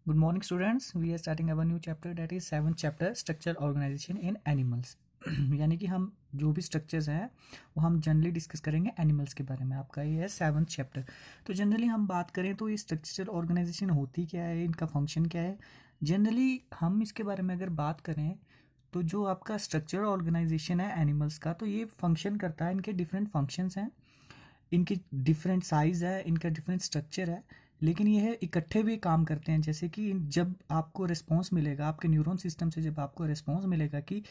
Good morning, students. We are starting our new chapter, that is 7th chapter, structure organization in animals. यानी कि हम जो भी structures हैं वो हम जनरली डिस्कस करेंगे एनिमल्स के बारे में. आपका ये है 7th चैप्टर. तो जनरली हम बात करें तो ये स्ट्रक्चरल ऑर्गेनाइजेशन होती क्या है, इनका फंक्शन क्या है. जनरली हम इसके बारे में अगर बात करें तो जो आपका स्ट्रक्चरल ऑर्गेनाइजेशन है एनिमल्स का, तो ये फंक्शन करता है. इनके डिफरेंट फंक्शंस हैं, इनकी डिफरेंट साइज़ है, इनका डिफरेंट स्ट्रक्चर है, लेकिन ये है इकट्ठे भी काम करते हैं. जैसे कि जब आपको रिस्पॉन्स मिलेगा आपके न्यूरॉन सिस्टम से, जब आपको रिस्पॉन्स मिलेगा कि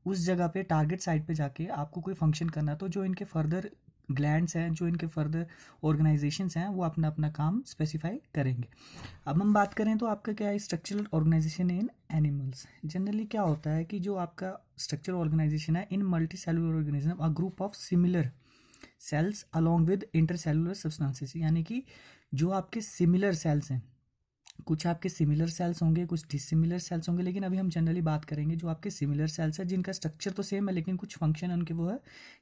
उस जगह पे टारगेट साइट पे जाके आपको कोई फंक्शन करना है, तो जो इनके फर्दर ग्लैंड्स हैं, जो इनके फर्दर ऑर्गेनाइजेशंस हैं, वो अपना अपना काम स्पेसिफाई करेंगे. अब हम बात करें तो आपका क्या है structural organisation in animals. Generally क्या होता है कि जो आपका स्ट्रक्चरल ऑर्गेनाइजेशन है in multicellular organism, a group of similar cells along with intercellular substances. यानी कि जो आपके सिमिलर सेल्स हैं, कुछ आपके सिमिलर सेल्स होंगे, कुछ डिसिमिलर सेल्स होंगे, लेकिन अभी हम जनरली बात करेंगे जो आपके सिमिलर सेल्स हैं जिनका स्ट्रक्चर तो सेम है लेकिन कुछ फंक्शन उनके वो है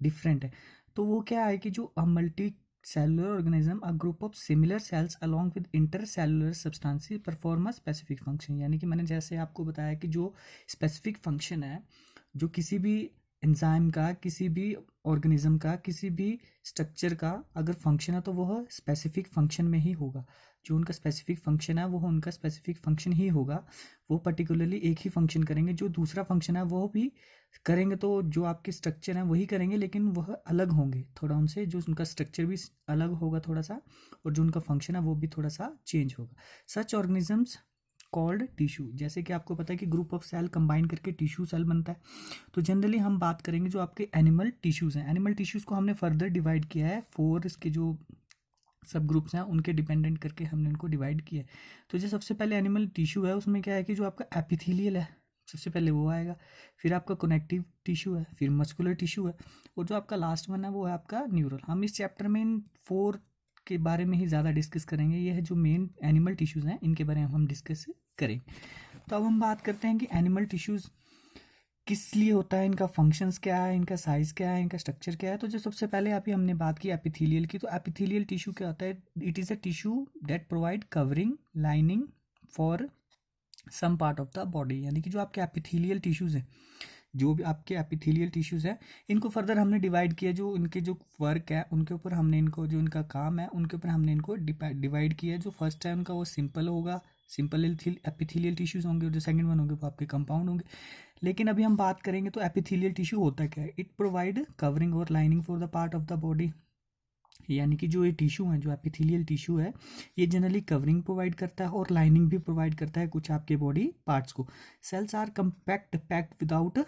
डिफरेंट है. तो वो क्या है कि जो multi cellular organism, a group of similar cells along with intercellular substances perform a specific function. यानी कि मैंने जैसे आपको बताया कि जो स्पेसिफिक फंक्शन है, जो किसी भी एंजाइम का, किसी भी ऑर्गेनिज्म का, किसी भी स्ट्रक्चर का अगर फंक्शन है तो वह स्पेसिफिक फंक्शन में ही होगा. जो उनका स्पेसिफिक फंक्शन है वो उनका स्पेसिफिक फंक्शन ही होगा. वो पर्टिकुलरली एक ही फंक्शन करेंगे. जो दूसरा फंक्शन है वो भी करेंगे, तो जो आपके स्ट्रक्चर हैं वही करेंगे, लेकिन वह अलग होंगे थोड़ा उनसे. जो उनका स्ट्रक्चर भी अलग होगा थोड़ा सा, और जो उनका फंक्शन है वो भी थोड़ा सा चेंज होगा. सच ऑर्गेनिजम्स कॉल्ड टिश्यू. जैसे कि आपको पता है कि ग्रुप ऑफ सेल कंबाइन करके टिश्यू सेल बनता है. तो जनरली हम बात करेंगे जो आपके एनिमल टिश्यूज़ हैं. एनिमल टिश्यूज़ को हमने फर्दर डिवाइड किया है, 4 इसके जो सब ग्रुप्स हैं उनके डिपेंडेंट करके हमने उनको डिवाइड किया है. तो जो सबसे पहले एनिमल टिश्यू है उसमें क्या है कि जो आपका एपिथेलियल है सबसे पहले वो आएगा, फिर आपका कनेक्टिव टिश्यू है, फिर मस्कुलर टिश्यू है, और जो आपका लास्ट वन है वो है आपका न्यूरल. हम इस चैप्टर में इन 4 के बारे में ही ज़्यादा डिस्कस करेंगे. ये है जो मेन एनिमल टिश्यूज़ हैं, इनके बारे में हम डिस्कस करेंगे. तो अब हम बात करते हैं कि एनिमल टिश्यूज़ किस लिए होता है, इनका फंक्शंस क्या है, इनका साइज़ क्या है, इनका स्ट्रक्चर क्या है. तो जो सबसे पहले अभी हमने बात की एपिथेलियल की, तो एपिथेलियल टिश्यू क्या होता है. It is a tissue that provide covering lining for some part of the body. यानी कि जो आपके एपिथेलियल टिश्यूज़ हैं, जो भी आपके एपिथेलियल टिश्यूज़ हैं, इनको फर्दर हमने डिवाइड किया. जो इनके जो वर्क है उनके ऊपर हमने इनको, जो इनका काम है उनके ऊपर हमने इनको डिवाइड किया. जो फर्स्ट है उनका वो सिंपल होगा, सिंपल एपिथेलियल टिश्यूज़ होंगे, और जो सेकंड वन होंगे वो आपके कंपाउंड होंगे. लेकिन अभी हम बात करेंगे तो एपिथेलियल टिश्यू होता क्या है. इट प्रोवाइड कवरिंग और lining for the part of the body. यानी कि जो ये टिश्यू है, जो एपिथेलियल टिश्यू है, ये जनरली कवरिंग प्रोवाइड करता है और लाइनिंग भी प्रोवाइड करता है कुछ आपके बॉडी पार्ट्स को. Cells are compact packed without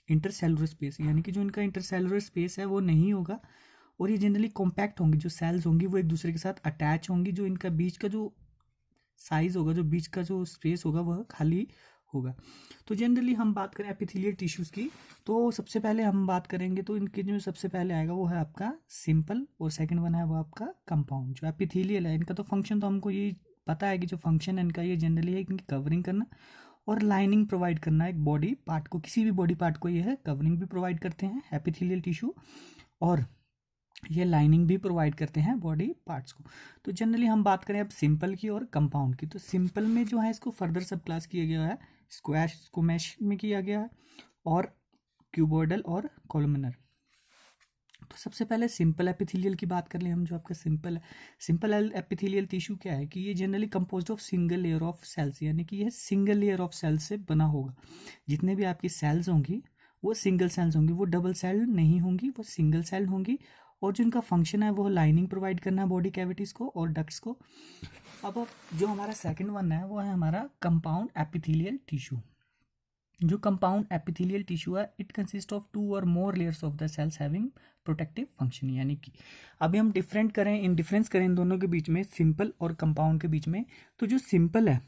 intercellular space. यानी कि जो इनका इंटरसेलुलर स्पेस है वो नहीं होगा, और ये जनरली कॉम्पैक्ट होंगी. जो सेल्स होंगी वो एक दूसरे के साथ अटैच होंगी. जो इनका बीच का जो साइज होगा, जो बीच का जो स्पेस होगा वह खाली होगा. तो जनरली हम बात करें एपिथेलियल टिश्यूज़ की, तो सबसे पहले हम बात करेंगे तो इनके जो सबसे पहले आएगा वो है आपका सिंपल, और सेकंड वन है वो आपका कंपाउंड. जो एपिथेलियल है इनका तो फंक्शन तो हमको ये पता है कि जो फंक्शन है इनका ये जनरली है इनकी कवरिंग करना और लाइनिंग प्रोवाइड करना एक बॉडी पार्ट को. किसी भी बॉडी पार्ट को ये है कवरिंग भी प्रोवाइड करते हैं एपिथेलियल टिश्यू, और ये लाइनिंग भी प्रोवाइड करते हैं बॉडी पार्ट्स को. तो जनरली हम बात करें अब सिंपल की और कंपाउंड की, तो सिंपल में जो है इसको फर्दर सब क्लास किया गया है, स्क्वैश स्क्वैश में किया गया है, और क्यूबॉइडल और कॉलमनर. तो सबसे पहले सिंपल एपिथेलियल की बात कर लें हम. जो आपका सिंपल है, सिंपल एपिथेलियल टिश्यू क्या है कि ये generally composed of single layer of cells. यानी कि यह सिंगल लेयर ऑफ सेल्स से बना होगा. जितने भी आपकी सेल्स होंगी वो सिंगल सेल्स होंगी, वो डबल सेल नहीं होंगी, वो सिंगल सेल होंगी. और जो इनका फंक्शन है वो लाइनिंग प्रोवाइड करना है बॉडी कैविटीज़ को और डक्ट्स को. अब जो हमारा सेकंड वन है वो है हमारा कंपाउंड एपिथेलियल टिश्यू. जो कंपाउंड एपिथेलियल टिश्यू है इट कंसिस्ट ऑफ 2 और more layers of the cells having protective function. यानी कि अभी हम डिफरेंस करें इन दोनों के बीच में, सिंपल और कंपाउंड के बीच में. तो जो सिंपल है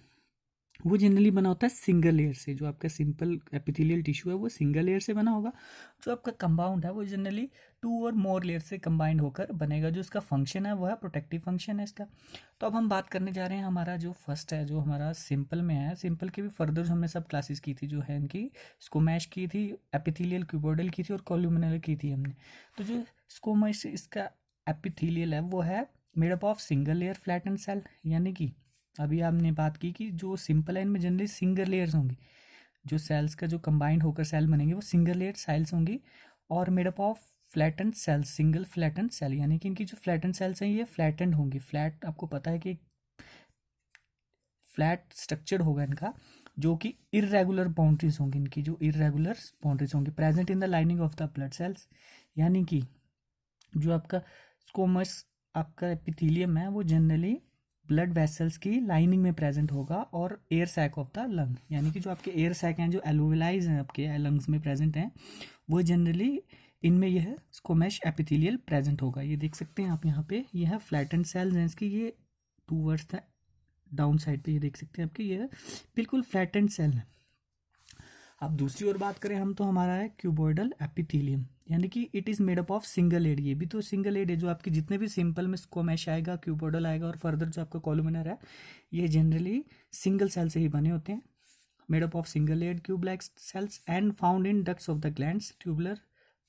वो जनरली बना होता है सिंगल लेयर से. जो आपका सिंपल एपिथेलियल टिश्यू है वो सिंगल लेयर से बना होगा. जो आपका कंपाउंड है वो जनरली 2 और मोर लेयर से कंबाइंड होकर बनेगा. जो इसका फंक्शन है वो है प्रोटेक्टिव फंक्शन है इसका. तो अब हम बात करने जा रहे हैं हमारा जो फर्स्ट है, जो हमारा सिंपल में है. सिंपल के भी फर्दर हमने सब क्लासेस की थी, जो है इनकी स्क्वैश की थी, एपिथेलियल क्यूबॉइडल की थी और कॉलुमिनल की थी हमने. तो जो स्क्वैश इसका एपिथेलियल है वो है made up of single layer flatten cell. यानी कि अभी आपने बात की कि जो सिंपल है इनमें जनरली सिंगल लेयर्स होंगी, जो सेल्स का जो कंबाइंड होकर सेल बनेंगे वो सिंगल लेयर सेल्स होंगी और made up of flattened cells, single flattened cell, यानी कि इनकी जो फ्लैटेंड सेल्स हैं ये फ्लैटेंड होंगी। फ्लैट आपको पता है कि फ्लैट स्ट्रक्चर्ड होगा इनका, जो कि इरेगुलर बाउंड्रीज होंगी, इनकी जो इरेगुलर बाउंड्रीज होंगी present in the lining of the blood cells, यानी कि जो आपका स्कोमस आपका एपिथेलियम है वो जनरली ब्लड वेसल्स की लाइनिंग में प्रेजेंट होगा और air sac of the lung, यानी कि जो आपके एयर सैक हैं जो एलुविलाइज हैं आपके लंग्स में प्रेजेंट हैं वो जनरली इनमें यह स्कोमेश एपिथेलियल प्रेजेंट होगा। ये देख सकते हैं आप यहाँ पे, यह है फ्लैटेंड सेल्स हैं इसकी, ये टूवर्ड्स द डाउन साइड पे ये देख सकते हैं आपके, ये बिल्कुल फ्लैटेंड सेल है। अब दूसरी ओर बात करें हम तो हमारा है क्यूबॉइडल एपिथेलियम, यानी कि it is made up of single एड, ये भी तो सिंगल एड है। जो आपके जितने भी सिंपल में स्क्वैश आएगा, क्यूबॉइडल आएगा और फर्दर जो आपका कॉलुमिनर है ये जनरली सिंगल सेल से ही बने होते हैं, मेड अप ऑफ सिंगल एड cube like cells and found in ducts of the glands, tubular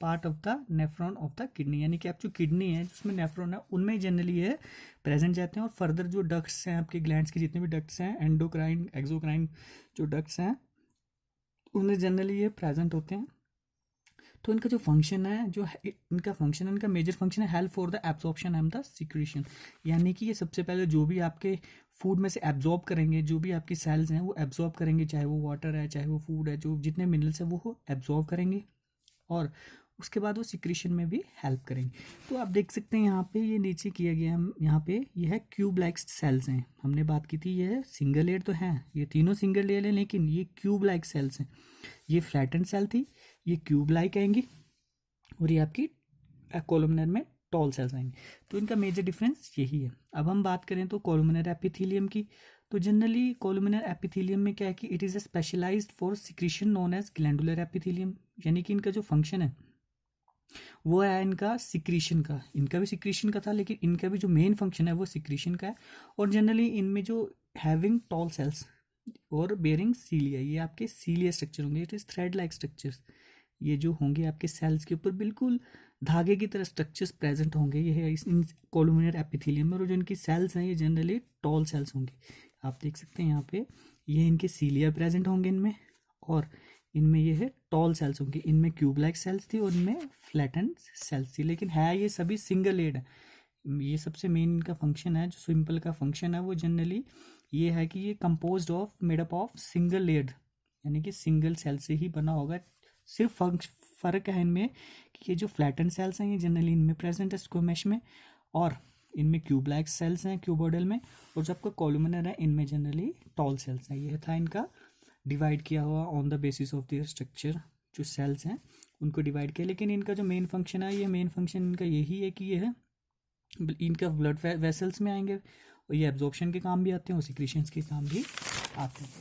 part of the nephron of the kidney, यानी कि आप जो किडनी है जिसमें नेफ्रॉन है उनमें जनरली ये प्रेजेंट जाते हैं और फर्दर जो डक्ट्स हैं आपके ग्लैंड्स के जितने भी डक्ट्स हैं, एंडोक्राइन एक्सोक्राइन जो डक्ट्स हैं उनमें जनरली ये प्रेजेंट होते हैं। तो इनका जो फंक्शन है, जो इनका फंक्शन है, इनका मेजर फंक्शन है help for the absorption and the secretion, यानी कि ये सबसे पहले जो भी आपके फूड में से एब्जॉर्ब करेंगे, जो भी आपकी सेल्स हैं वो एब्जॉर्ब करेंगे, चाहे वो वाटर है चाहे वो फूड है, जो जितने मिनरल्स है वो एब्जॉर्ब करेंगे और उसके बाद वो सिक्रीशन में भी हेल्प करेंगे। तो आप देख सकते हैं यहाँ पे ये नीचे किया गया, हम यहाँ पे ये है क्यूब लाइक सेल्स हैं, हमने बात की थी ये सिंगल लेयर तो हैं, ये तीनों सिंगल लेयर हैं लेकिन ये क्यूब लाइक सेल्स हैं। ये फ्लैटेंड सेल थी, ये क्यूब लाइक आएंगी और ये आपकी कॉलमनर में टॉल सेल्स आएंगे। तो इनका मेजर डिफरेंस यही है। अब हम बात करें तो कॉलमनर एपिथेलियम की, तो जनरली कॉलमनर एपिथेलियम में क्या है कि it is a specialized for secretion known as glandular epithelium, यानी कि इनका जो फंक्शन है वो है इनका सिक्रीशन का, इनका भी सिक्रीशन का था लेकिन इनका भी जो मेन फंक्शन है वो सिक्रीशन का है। और जनरली इनमें जो हैविंग टॉल सेल्स और बेरिंग सीलिया, ये आपके सीलिया स्ट्रक्चर होंगे, it is thread like structures, ये जो होंगे आपके सेल्स के ऊपर बिल्कुल धागे की तरह स्ट्रक्चर्स प्रेजेंट होंगे, ये है इस इन कोलुमिनर एपिथेलियम में। और जो इनकी सेल्स हैं ये जनरली टॉल सेल्स होंगे, आप देख सकते हैं यहाँ पे ये इनके सीलिया प्रेजेंट होंगे इनमें, और इनमें ये है टॉल सेल्स होंगे, इनमें क्यूब लाइक सेल्स थी और इनमें फ्लैटेंड सेल्स थी, लेकिन है ये सभी सिंगल एड है। ये सबसे मेन इनका फंक्शन है, जो सिंपल का फंक्शन है वो जनरली ये है कि ये composed of made up of single लेड, यानी कि सिंगल सेल से ही बना होगा। सिर्फ फ़र्क है इनमें कि ये जो फ्लैटन सेल्स हैं ये जनरली इनमें प्रेजेंट है स्क्वैश में, और इनमें क्यूब लाइक सेल्स हैं क्यूबॉइडल में, और जो आपका कॉलुमिनर है इनमें जनरली टॉल सेल्स हैं। ये था इनका डिवाइड किया हुआ on the basis of their structure, जो सेल्स हैं उनको डिवाइड किया। लेकिन इनका जो मेन फंक्शन है, ये मेन फंक्शन इनका यही है कि ये है इनका ब्लड वेसल्स में आएंगे और ये एब्जॉर्प्शन के काम भी आते हैं और सिक्रीशंस के काम भी आते हैं।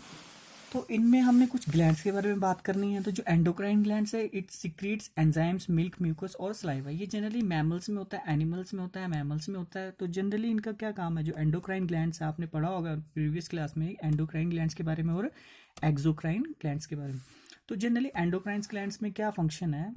तो इनमें हमने कुछ ग्लैंड्स के बारे में बात करनी है। तो जो एंडोक्राइन ग्लैंड्स है, it secretes enzymes, milk, mucus और सलाइवा। ये जनरली मैमल्स में होता है, एनिमल्स में होता है, मैमल्स में होता है। तो जनरली इनका क्या काम है, जो एंडोक्राइन ग्लैंड्स आपने पढ़ा होगा प्रीवियस क्लास में एंडोक्राइन ग्लैंड्स के बारे में और एक्सोक्राइन ग्लैंड्स के बारे में। तो जनरली एंडोक्राइन ग्लैंड्स में क्या फंक्शन है,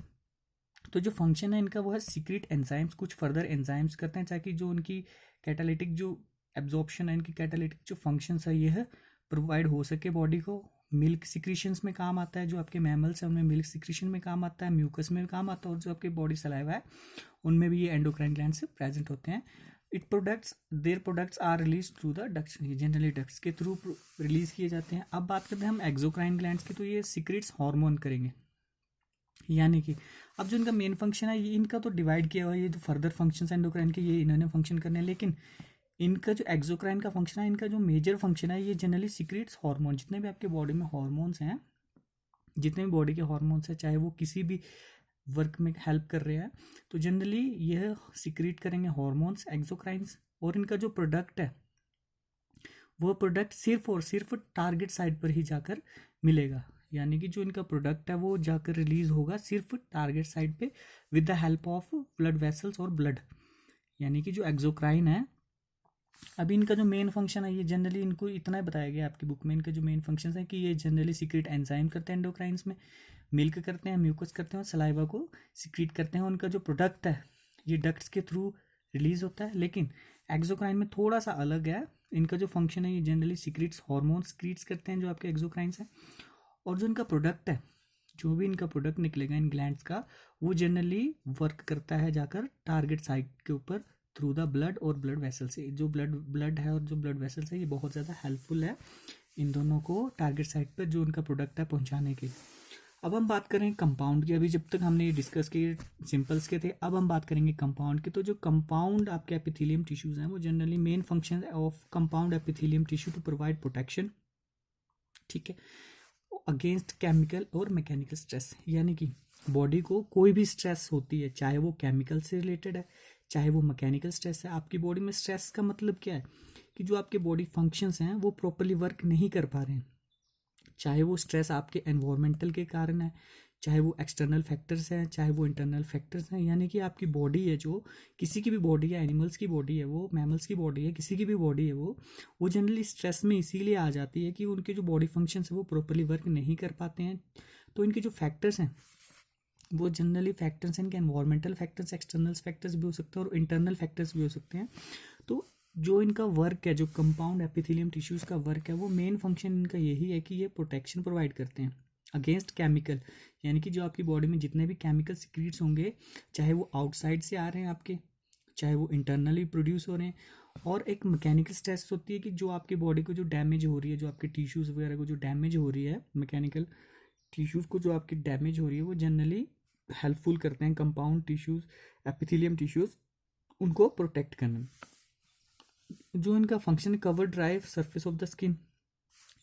तो जो फंक्शन है इनका वो है सीक्रेट एंजाइम्स, कुछ फर्दर एंजाइम्स करते हैं ताकि जो उनकी कैटालिटिक जो एब्जॉर्प्शन है, इनकी कैटालिटिक जो फंक्शंस है ये है प्रोवाइड हो सके बॉडी को। मिल्क सिक्रीशंस में काम आता है, जो आपके मैमल्स हैं उनमें मिल्क सिक्रीशन में काम आता है, म्यूकस में काम आता है, और जो आपके बॉडी सलाइवा है उनमें भी ये एंडोक्राइन ग्लैंड्स प्रेजेंट होते हैं। It products their products are release through the ducts, ये जनरली डक्ट्स के थ्रू रिलीज किए जाते हैं। अब बात करते हैं हम एक्सोक्राइन ग्लैंड्स की, तो ये सीक्रेट्स हार्मोन करेंगे, यानी कि अब जो इनका मेन फंक्शन है ये इनका तो डिवाइड किया हुआ है, ये जो फर्दर फंक्शंस एंडोक्राइन के ये इन्होंने फंक्शन करने हैं, लेकिन इनका जो एक्सोक्राइन का फंक्शन है, इनका जो मेजर फंक्शन है, ये जनरली सीक्रेट्स हार्मोन, जितने भी आपके बॉडी में हार्मोन्स हैं, जितने भी बॉडी के हार्मोन्स हैं, चाहे वो किसी भी वर्क में हेल्प कर रहे हैं, तो जनरली यह सीक्रेट करेंगे हार्मोन्स एक्सोक्राइंस। और इनका जो प्रोडक्ट है वो प्रोडक्ट सिर्फ और सिर्फ टारगेट साइट पर ही जाकर मिलेगा, यानी कि जो इनका प्रोडक्ट है वो जाकर रिलीज होगा सिर्फ टारगेट साइट पे with the help of blood vessels और ब्लड, यानी कि जो एक्सोक्राइन है। अभी इनका जो मेन फंक्शन है ये जनरली इनको इतना ही बताया गया आपकी बुक में, इनका जो मेन फंक्शन है कि ये जनरली सीक्रेट एंजाइम करते हैं एंडोक्राइंस में, मिल्क करते हैं, म्यूकस करते हैं और सलाइवा को सीक्रेट करते हैं। उनका जो प्रोडक्ट है ये डक्ट्स के थ्रू रिलीज होता है, लेकिन एक्सोक्राइन में थोड़ा सा अलग है, इनका जो फंक्शन है ये जनरली सीक्रेट्स हार्मोन सीक्रेट्स करते हैं जो आपके एक्सोक्राइन्स हैं, और जो इनका प्रोडक्ट है, जो भी इनका प्रोडक्ट निकलेगा इन ग्लैंड्स का, वो जनरली वर्क करता है जाकर टारगेट साइट के ऊपर थ्रू द ब्लड और ब्लड वेसल से। जो ब्लड है और जो ब्लड वेसल्स है ये बहुत ज़्यादा हेल्पफुल है इन दोनों को टारगेट साइट पर जो उनका प्रोडक्ट है पहुंचाने के। अब हम बात करें कंपाउंड की। अभी जब तक हमने ये डिस्कस किए सिंपल्स के थे, अब हम बात करेंगे कंपाउंड की। तो जो कंपाउंड आपके एपिथेलियम टिश्यूज हैं वो generally main function of compound epithelium tissue to provide protection, ठीक है, अगेंस्ट केमिकल और मैकेनिकल स्ट्रेस। यानी कि बॉडी को कोई भी स्ट्रेस होती है, चाहे वो केमिकल से रिलेटेड है चाहे वो मैकेनिकल स्ट्रेस है। आपकी बॉडी में स्ट्रेस का मतलब क्या है कि जो आपके बॉडी फंक्शंस हैं वो प्रॉपरली वर्क नहीं कर पा रहे हैं, चाहे वो स्ट्रेस आपके एनवायरमेंटल के कारण है, चाहे वो एक्सटर्नल फैक्टर्स हैं, चाहे वो इंटरनल फैक्टर्स हैं। यानी कि आपकी बॉडी है, जो किसी की भी बॉडी है, एनिमल्स की बॉडी है वो, मैमल्स की बॉडी है, किसी की भी बॉडी है वो जनरली स्ट्रेस में इसीलिए आ जाती है कि उनके जो बॉडी फंक्शंस है वो प्रॉपरली वर्क नहीं कर पाते हैं। तो इनके जो फैक्टर्स हैं वो जनरली फैक्टर्स हैं, इनके एनवायरमेंटल फैक्टर्स, एक्सटर्नल फैक्टर्स भी हो सकते हैं और इंटरनल फैक्टर्स भी हो सकते हैं। तो जो इनका वर्क है, जो कंपाउंड एपिथेलियम टिश्यूज का वर्क है, वो मेन फंक्शन इनका यही है कि ये प्रोटेक्शन प्रोवाइड करते हैं अगेंस्ट केमिकल। यानी कि जो आपकी बॉडी में जितने भी केमिकल सिक्रीट्स होंगे, चाहे वो आउटसाइड से आ रहे हैं आपके, चाहे वो इंटरनली प्रोड्यूस हो रहे हैं। और एक मैकेनिकल स्ट्रेस होती है कि जो आपकी बॉडी को जो डैमेज हो रही है, जो आपके टिश्यूज़ वगैरह को जो डैमेज हो रही है, मैकेनिकल टिश्यूज़ को जो आपकी डैमेज हो रही है, वो जनरली हेल्पफुल करते हैं कंपाउंड टिश्यूज़ एपिथेलियम टिश्यूज़ उनको प्रोटेक्ट करने में। जो इनका फंक्शन है cover dry surface of the skin,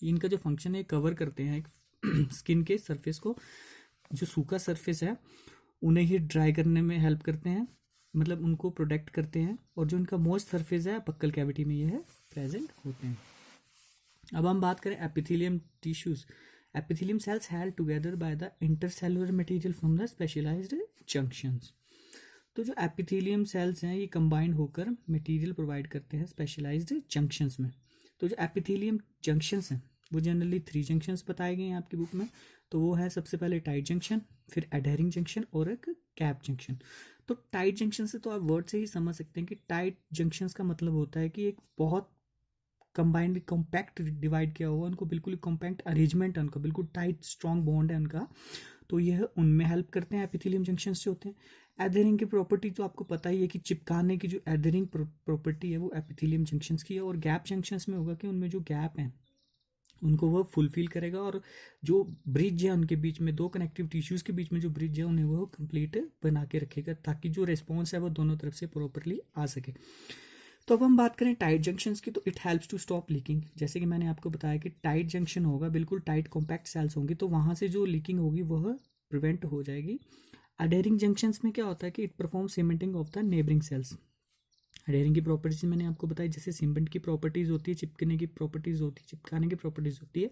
इनका जो फंक्शन है कवर करते हैं स्किन के सरफेस को, जो सूखा सरफेस है उन्हें ही ड्राई करने में हेल्प करते हैं, मतलब उनको प्रोटेक्ट करते हैं। और जो इनका मोस्ट सरफेस है बक्कल कैविटी में ये है प्रेजेंट होते हैं। अब हम बात करें epithelium tissues. Epithelium cells held together by the intercellular material from the specialized junctions. तो जो एपिथेलियम सेल्स हैं ये कंबाइंड होकर मटेरियल प्रोवाइड करते हैं स्पेशलाइज्ड जंक्शंस में। तो जो एपिथेलियम जंक्शंस हैं वो जनरली 3 जंक्शंस बताए गए हैं आपकी बुक में। तो वो है सबसे पहले टाइट जंक्शन, फिर एडहेरिंग जंक्शन और एक गैप जंक्शन। तो टाइट जंक्शन से तो आप वर्ड से ही समझ सकते हैं कि टाइट जंक्शंस का मतलब होता है कि एक बहुत कंबाइंड कॉम्पैक्ट डिवाइड किया हुआ, उनको बिल्कुल कॉम्पैक्ट अरेंजमेंट है, उनका बिल्कुल टाइट स्ट्रॉन्ग बॉन्ड है उनका। तो यह उनमें हेल्प करते हैं एपिथेलियम जंक्शंस जो होते हैं। एडहेरिंग की प्रॉपर्टी तो आपको पता ही है कि चिपकाने की जो एडहेरिंग प्रॉपर्टी है वो एपिथेलियम जंक्शंस की है। और गैप जंक्शंस में होगा कि उनमें जो गैप है उनको वह फुलफिल करेगा, और जो ब्रिज है उनके बीच में, दो कनेक्टिव टिश्यूज़ के बीच में जो ब्रिज है उन्हें वो कंप्लीट बना के रखेगा, ताकि जो रिस्पॉन्स है वो दोनों तरफ से प्रॉपरली आ सके। तो अब हम बात करें टाइट जंक्शंस की, तो it helps to stop leaking. जैसे कि मैंने आपको बताया कि टाइट जंक्शन होगा, बिल्कुल टाइट कॉम्पैक्ट सेल्स होंगी, तो वहाँ से जो लीकिंग होगी वह प्रिवेंट हो जाएगी। अडेरिंग जंक्शंस में क्या होता है कि it perform cementing of the neighbouring cells. Adhering की प्रॉपर्टीज मैंने आपको बताई, जैसे सीमेंट की प्रॉपर्टीज होती है, चिपकने की प्रॉपर्टीज होती है, चिपकाने की प्रॉपर्टीज होती है,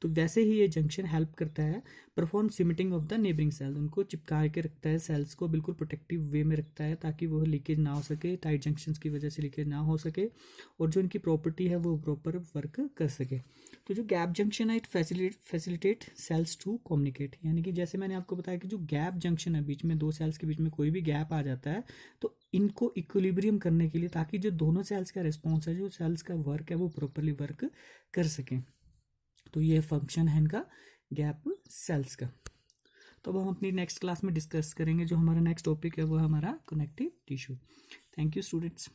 तो वैसे ही ये जंक्शन हेल्प करता है perform cementing of the neighbouring sales. उनको चिपका के रखता है, सेल्स को बिल्कुल प्रोटेक्टिव वे में रखता है ताकि वह लीकेज ना हो सके, टाइट जंक्शंस की वजह से लीकेज ना हो सके, और जो इनकी प्रॉपर्टी है वो प्रॉपर वर्क कर सके। तो जो गैप जंक्शन है it facilitate cells to communicate. यानी कि जैसे मैंने आपको बताया कि जो गैप जंक्शन है, बीच में दो सेल्स के बीच में कोई भी गैप आ जाता है, तो इनको इक्विलिब्रियम करने के लिए, ताकि जो दोनों सेल्स का रिस्पॉन्स है, जो सेल्स का वर्क है वो प्रॉपरली वर्क कर सकें। तो ये फंक्शन है इनका गैप सेल्स का। तो अब हम अपनी नेक्स्ट क्लास में डिस्कस करेंगे। जो हमारा नेक्स्ट टॉपिक है वो हमारा connective tissue. Thank you students.